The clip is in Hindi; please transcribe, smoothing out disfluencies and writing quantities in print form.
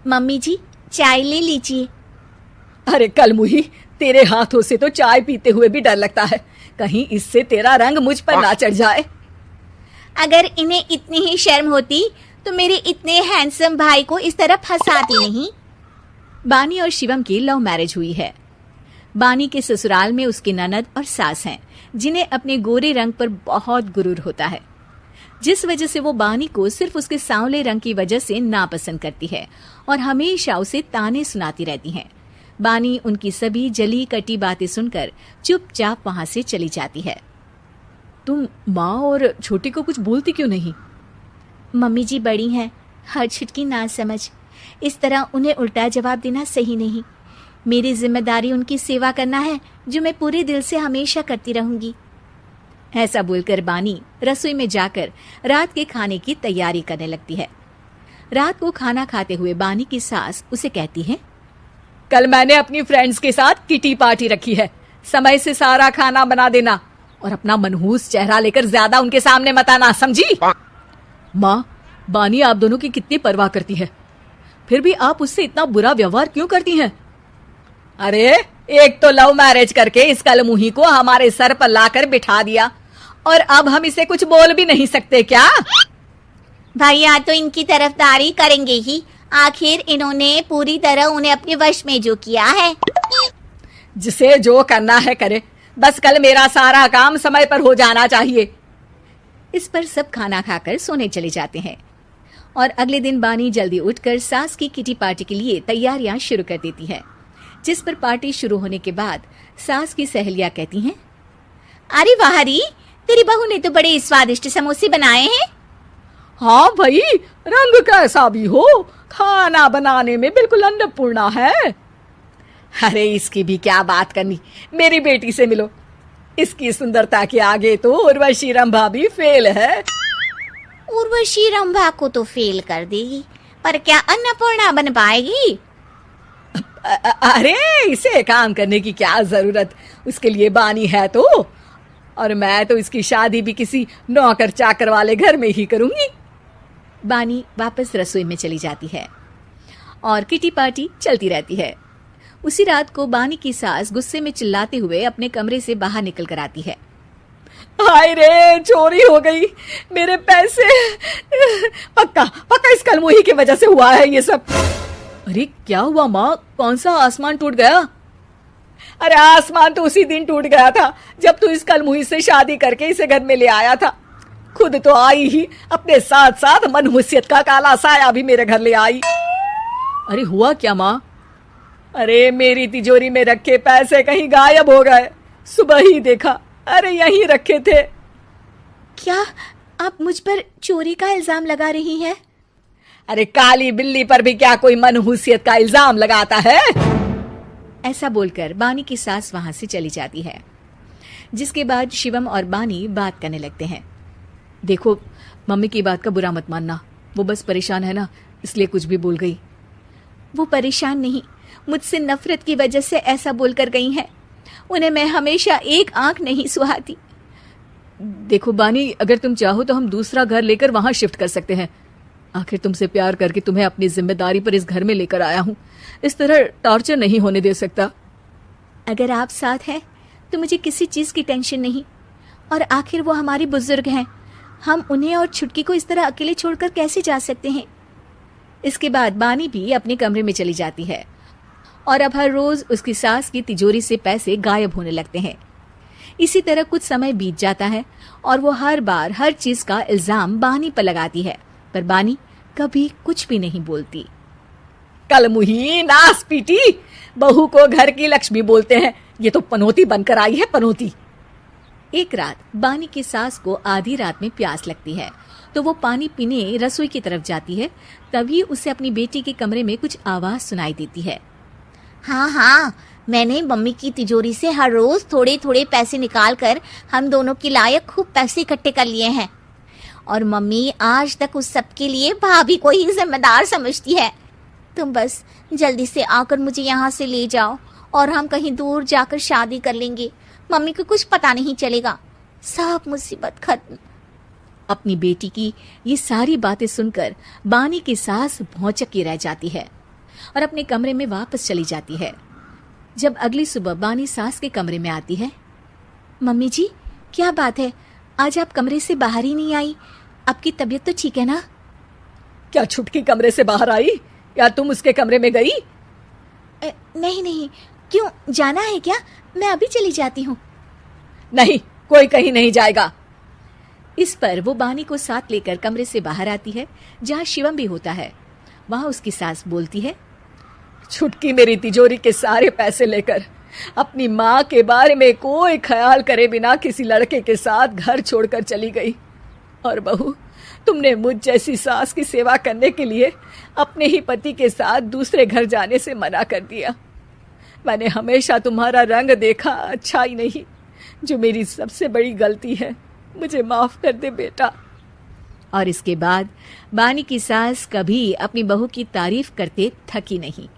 मम्मी जी, चाय ले लीजिए। अरे कलमुही, तेरे हाथों से तो चाय पीते हुए भी डर लगता है, कहीं इससे तेरा रंग मुझ पर ना चढ़ जाए। अगर इन्हें इतनी ही शर्म होती तो मेरे इतने हैंडसम भाई को इस तरह फंसाती नहीं। बानी और शिवम की लव मैरिज हुई है। बानी के ससुराल में उसकी ननद और सास हैं, जिन्हें अपने गोरे रंग पर बहुत गुरूर होता है, जिस वजह से वो बानी को सिर्फ उसके सांवले रंग की वजह से नापसंद करती है और हमेशा उसे ताने सुनाती रहती हैं। बानी उनकी सभी जली कटी बातें सुनकर चुपचाप वहां से चली जाती है। तुम माँ और छोटी को कुछ बोलती क्यों नहीं? मम्मी जी बड़ी हैं, हर छुटकी ना समझ, इस तरह उन्हें उल्टा जवाब देना सही नहीं। मेरी जिम्मेदारी उनकी सेवा करना है, जो मैं पूरे दिल से हमेशा करती रहूंगी। ऐसा बोलकर बानी रसोई में जाकर रात के खाने की तैयारी करने लगती है। रात को खाना खाते हुए बानी की सास उसे कहती है, कल मैंने अपनी फ्रेंड्स के साथ किटी पार्टी रखी है, समय से सारा खाना बना देना और अपना मनहूस चेहरा लेकर ज्यादा उनके सामने मत आना, समझी? माँ, बानी आप दोनों की कितनी परवाह करती है, फिर भी आप उससे इतना बुरा व्यवहार क्यों करती हैं? अरे एक तो लव मैरिज करके इस कलमुही को हमारे सर पर लाकर बिठा दिया और अब हम इसे कुछ बोल भी नहीं सकते क्या? भैया तो इनकी तरफदारी करेंगे ही, आखिर इन्होंने पूरी तरह उन्हें अपने वश में जो किया है। जिसे जो करना है करे, बस कल मेरा सारा काम समय पर हो जाना चाहिए। इस पर सब खाना खाकर सोने चले जाते हैं और अगले दिन बानी जल्दी उठकर सास की किटी पार्टी के लिए तैयारियां शुरू कर देती है, जिस पर पार्टी शुरू होने के बाद सास की सहेलियां कहती हैं, अरे वाह री, तेरी बहू ने तो बड़े स्वादिष्ट समोसे बनाए हैं। हाँ भाई, रंग कैसा भी हो, खाना बनाने में बिल्कुल अन्नपूर्णा है। अरे इसकी भी क्या बात करनी, मेरी बेटी से मिलो, इसकी सुंदरता के आगे तो उर्वशी रंभा भी फेल है। उर्वशी रंभा को तो फेल कर देगी, पर क्या अन्नपूर्णा बन पाएगी? अरे इसे काम करने की क्या जरूरत, उसके लिए बानी है तो, और मैं तो इसकी शादी भी किसी नौकर चाकर वाले घर में ही करूंगी। बानी वापस रसोई में चली जाती है और किटी पार्टी चलती रहती है। उसी रात को बानी की सास गुस्से में चिल्लाते हुए अपने कमरे से बाहर निकल कर आती है। हाय रे, चोरी हो गई मेरे पैसे, पक्का पक्का इस कलमुही की वजह से हुआ है ये सब। अरे क्या हुआ माँ, कौन सा आसमान टूट गया? अरे आसमान तो उसी दिन टूट गया था जब तू इस कलमुही से शादी करके इसे घर में ले आया था। खुद तो आई ही, अपने साथ साथ मनहूसियत का काला साया भी मेरे घर ले आई। अरे हुआ क्या माँ? अरे मेरी तिजोरी में रखे पैसे कहीं गायब हो गए, सुबह ही देखा, अरे यहीं रखे थे। क्या आप मुझ पर चोरी का इल्जाम लगा रही हैं? अरे काली बिल्ली पर भी क्या कोई मनहूसियत का इल्जाम लगाता है? ऐसा बोलकर बानी की सास वहां से चली जाती है, जिसके बाद शिवम और बानी बात करने लगते हैं। देखो मम्मी की बात का बुरा मत मानना, वो बस परेशान है ना, इसलिए कुछ भी बोल गई। वो परेशान नहीं, मुझसे नफरत की वजह से ऐसा बोलकर गई हैं। उन्हें मैं हमेशा एक आंख नहीं सुहाती। देखो बानी, अगर तुम चाहो तो हम दूसरा घर लेकर वहां शिफ्ट कर सकते हैं। आखिर तुमसे प्यार करके तुम्हें अपनी जिम्मेदारी पर इस घर में लेकर आया हूँ, इस तरह टॉर्चर नहीं होने दे सकता। अगर आप साथ हैं तो मुझे किसी चीज की टेंशन नहीं, और आखिर वो हमारी बुजुर्ग हैं, हम उन्हें और छुटकी को इस तरह अकेले छोड़कर कैसे जा सकते हैं। इसके बाद बानी भी अपने कमरे में चली जाती है और अब हर रोज उसकी सास की तिजोरी से पैसे गायब होने लगते हैं। इसी तरह कुछ समय बीत जाता है और वो हर बार हर चीज का इल्जाम बानी पर लगाती है, पर बानी कभी कुछ भी नहीं बोलती। कलमुही नास पीटी, बहू को घर की लक्ष्मी बोलते हैं, ये तो पनौती बनकर आई है, पनौती। एक रात बानी की सास को आधी रात में प्यास लगती है, तो वो पानी पीने रसोई की तरफ जाती है। तभी उसे अपनी बेटी के कमरे में कुछ आवाज सुनाई देती है। हाँ, मैंने मम्मी की तिजोरी से हर रोज थोड़े थोड़े पैसे निकाल कर हम दोनों के लायक खूब पैसे इकट्ठे कर लिए हैं, और मम्मी आज तक उस सब के लिए भाभी को ही जिम्मेदार समझती है। तुम बस जल्दी से आकर मुझे यहाँ से ले जाओ और हम कहीं दूर जाकर शादी कर लेंगे। मम्मी को कुछ पता नहीं चलेगा, सब मुसीबत खत्म। अपनी बेटी की ये सारी बातें सुनकर बानी की सास भौचक्की रह जाती है और अपने कमरे में वापस चली जाती है। जब अगली सुबह बानी सास के कमरे में आती है, मम्मी जी, क्या बात है, आज आप कमरे से बाहर ही नहीं आई? आपकी तबीयत तो ठीक है ना? क्या छुटकी कमरे से बाहर आई या तुम उसके कमरे में गई? नहीं नहीं, क्यों, जाना है क्या? मैं अभी चली जाती हूँ। नहीं, कोई कहीं नहीं जाएगा। इस पर वो बानी को साथ लेकर कमरे से बाहर आती है, जहाँ शिवम भी होता है। वहां उसकी सास बोलती है, छुटकी मेरी तिजोरी के सारे पैसे लेकर अपनी माँ के बारे में कोई ख्याल करे बिना किसी लड़के के साथ घर छोड़कर चली गई। और बहू, तुमने मुझ जैसी सास की सेवा करने के लिए अपने ही पति के साथ दूसरे घर जाने से मना कर दिया। मैंने हमेशा तुम्हारा रंग देखा अच्छा ही नहीं, जो मेरी सबसे बड़ी गलती है। मुझे माफ कर दे बेटा। और इसके बाद बानी की सास कभी अपनी बहू की तारीफ करते थकी नहीं।